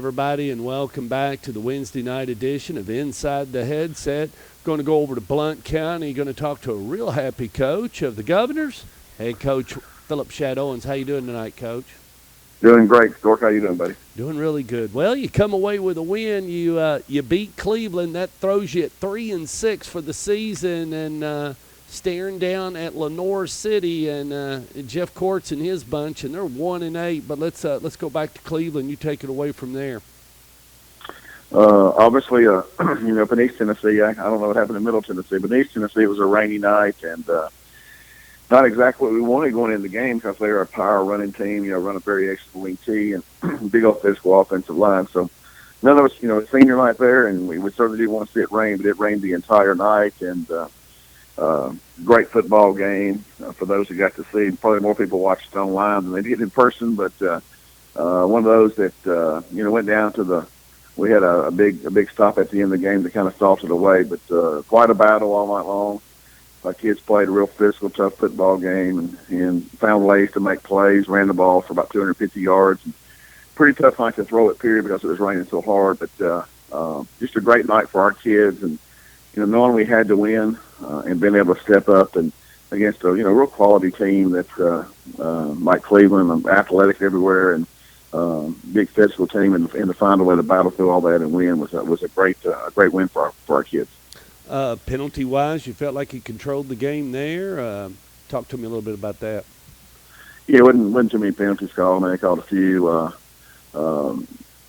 everybody, and welcome back to the Wednesday night edition of Inside the Headset. Going to go over to Blount County. Going to talk to a real happy coach of the Governors, head coach Philip Shadowens. How you doing tonight, Coach? Doing great. Stork, how you doing, buddy? Doing really good. Well, you come away with a win. You beat Cleveland. That throws you at 3-6 for the season, and staring down at Lenoir City and Jeff Courts and his bunch, and they're 1-8. But let's go back to Cleveland. You take it away from there. Obviously, up in East Tennessee, I don't know what happened in Middle Tennessee, but in East Tennessee it was a rainy night and not exactly what we wanted going into the game because they are a power running team. Run a very excellent wing T and big old physical offensive line. So none of us, senior night there, and we certainly didn't want to see it rain, but it rained the entire night and. Great football game for those who got to see. Probably more people watched it online than they did in person, but one of those that went down to we had a big stop at the end of the game that kind of salted away, but quite a battle all night long. Our kids played a real physical, tough football game and found ways to make plays, ran the ball for about 250 yards. And pretty tough night to throw it, period, because it was raining so hard, but just a great night for our kids and knowing we had to win and being able to step up and against a real quality team that like Cleveland, athletic everywhere, and big physical team, and to find a way to battle through all that and win was a great win for our kids. Penalty wise, you felt like you controlled the game there. Talk to me a little bit about that. Yeah, it wasn't too many penalties called. They called a few.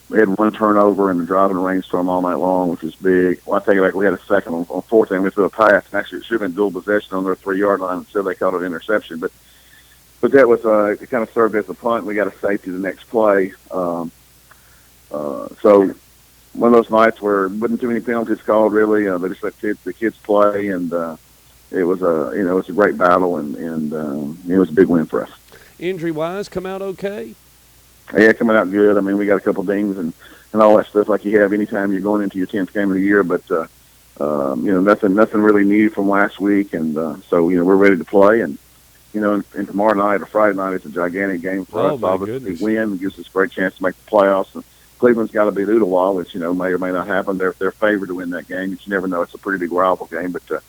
We had one turnover in the driving rainstorm all night long, which was big. Well, I take it back. We had a second on fourth, and we threw a pass. And actually, it should have been dual possession on their 3-yard line. Instead, they called it an interception. But that was it. Kind of served as a punt. We got a safety the next play. So one of those nights where wasn't too many penalties called. Really, they just let the kids play, and it was a great battle, and it was a big win for us. Injury wise, come out okay. Yeah, coming out good. I mean, we got a couple dings and all that stuff like you have anytime you're going into your 10th game of the year. But nothing really new from last week, and so we're ready to play. And and tomorrow night or Friday night is a gigantic game for us. Obviously, win gives us a great chance to make the playoffs. And Cleveland's got to beat Ottawa, which may or may not happen. They're favored to win that game. You never know. It's a pretty big rival game, but.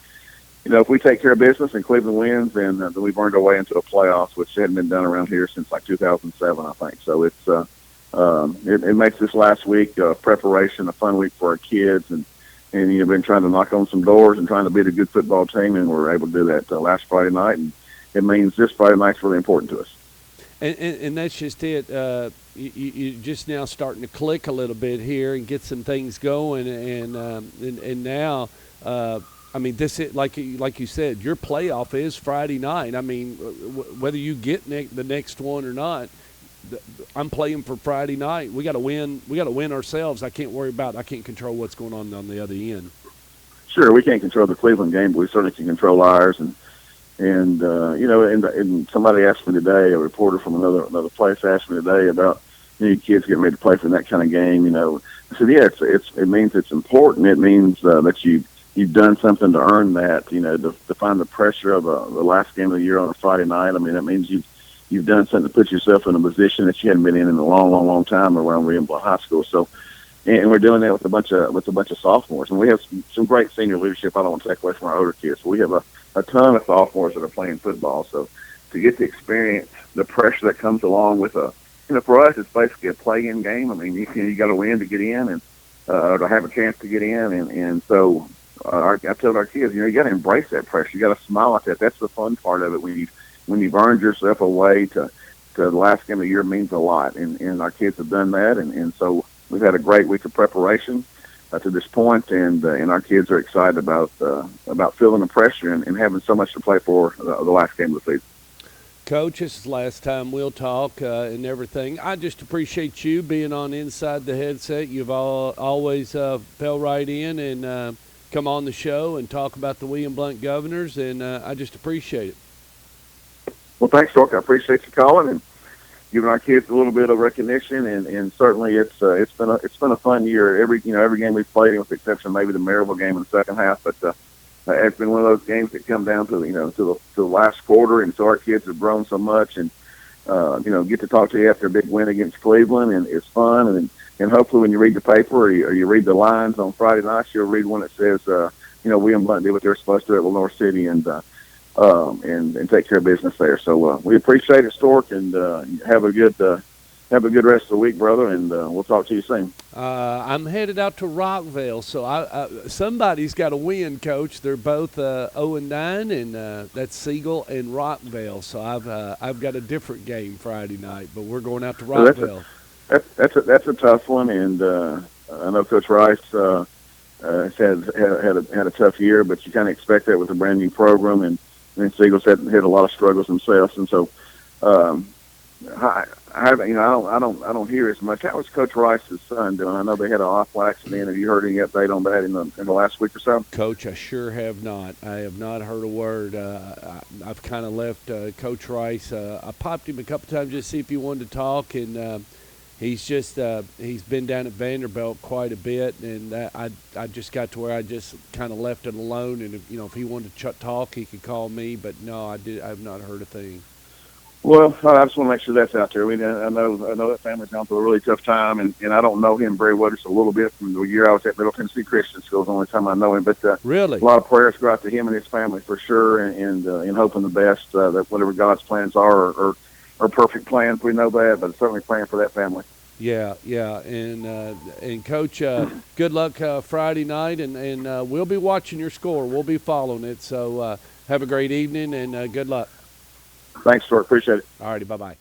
If we take care of business and Cleveland wins, then we've earned our way into the playoffs, which hadn't been done around here since like 2007, I think. So it makes this last week preparation a fun week for our kids, and been trying to knock on some doors and trying to beat a good football team, and we were able to do that last Friday night, and it means this Friday night's really important to us. And that's just it. You're just now starting to click a little bit here and get some things going, and now. I mean, this is like you said, your playoff is Friday night. I mean, whether you get the next one or not, I'm playing for Friday night. We got to win. We got to win ourselves. I can't control what's going on the other end. Sure, we can't control the Cleveland game, but we certainly can control ours. And somebody asked me today, a reporter from another place asked me today about kids getting ready to play for that kind of game. I said, yeah, it means it's important. It means that you've done something to earn that, to find the pressure of the last game of the year on a Friday night. I mean, that means you've done something to put yourself in a position that you hadn't been in a long, long, long time around Williamsville High School. So, and we're doing that with a bunch of sophomores, and we have some great senior leadership. I don't want to take away from our older kids. So we have a ton of sophomores that are playing football. So to get to experience the pressure that comes along with for us, it's basically a play-in game. I mean, you got to win to get in, and or to have a chance to get in, and so. I told our kids, you got to embrace that pressure. You got to smile at that. That's the fun part of it. When you've earned yourself a way to the last game of the year means a lot, and our kids have done that, and so we've had a great week of preparation to this point, and our kids are excited about feeling the pressure and having so much to play for the last game of the season. Coach, this is the last time we'll talk and everything. I just appreciate you being on Inside the Headset. You've always fell right in and come on the show and talk about the William Blount Governors, and I just appreciate it. Well, thanks, Dork. I appreciate you calling and giving our kids a little bit of recognition, and certainly it's been a fun year. Every game we've played, with the exception of maybe the Maryville game in the second half, but it's been one of those games that come down to the last quarter, and so our kids have grown so much, and get to talk to you after a big win against Cleveland, and it's fun, and and hopefully when you read the paper or you read the lines on Friday nights, you'll read one that says, William Blunt did what they're supposed to do at Lenore City, and take care of business there. So we appreciate it, Stork, and have a good rest of the week, brother, and we'll talk to you soon. I'm headed out to Rockville, so somebody's got to win, Coach. They're both 0-9, and that's Siegel and Rockville. So I've got a different game Friday night, but we're going out to Rockville. That's a tough one, and I know Coach Rice has had a tough year, but you kind of expect that with a brand new program, and Siegel's had a lot of struggles themselves, and so I don't hear as much. How was Coach Rice's son doing? I know they had an awful accident. Have you heard any update on that in the last week or so? Coach, I sure have not. I have not heard a word. I've kind of left Coach Rice. I popped him a couple times just to see if he wanted to talk, and he's been down at Vanderbilt quite a bit, and I just got to where I just kind of left it alone. And if he wanted to talk, he could call me. But no, I've not heard a thing. Well, I just want to make sure that's out there. I know that family's gone through a really tough time, and I don't know him very well, just a little bit from the year I was at Middle Tennessee Christian School. It's the only time I know him. But really, a lot of prayers go out to him and his family for sure, and hoping the best, that whatever God's plans are perfect plans. We know that, but certainly praying for that family. Yeah, and Coach, good luck Friday night, and we'll be watching your score. We'll be following it. So have a great evening, and good luck. Thanks, Stuart. Appreciate it. All righty, bye-bye.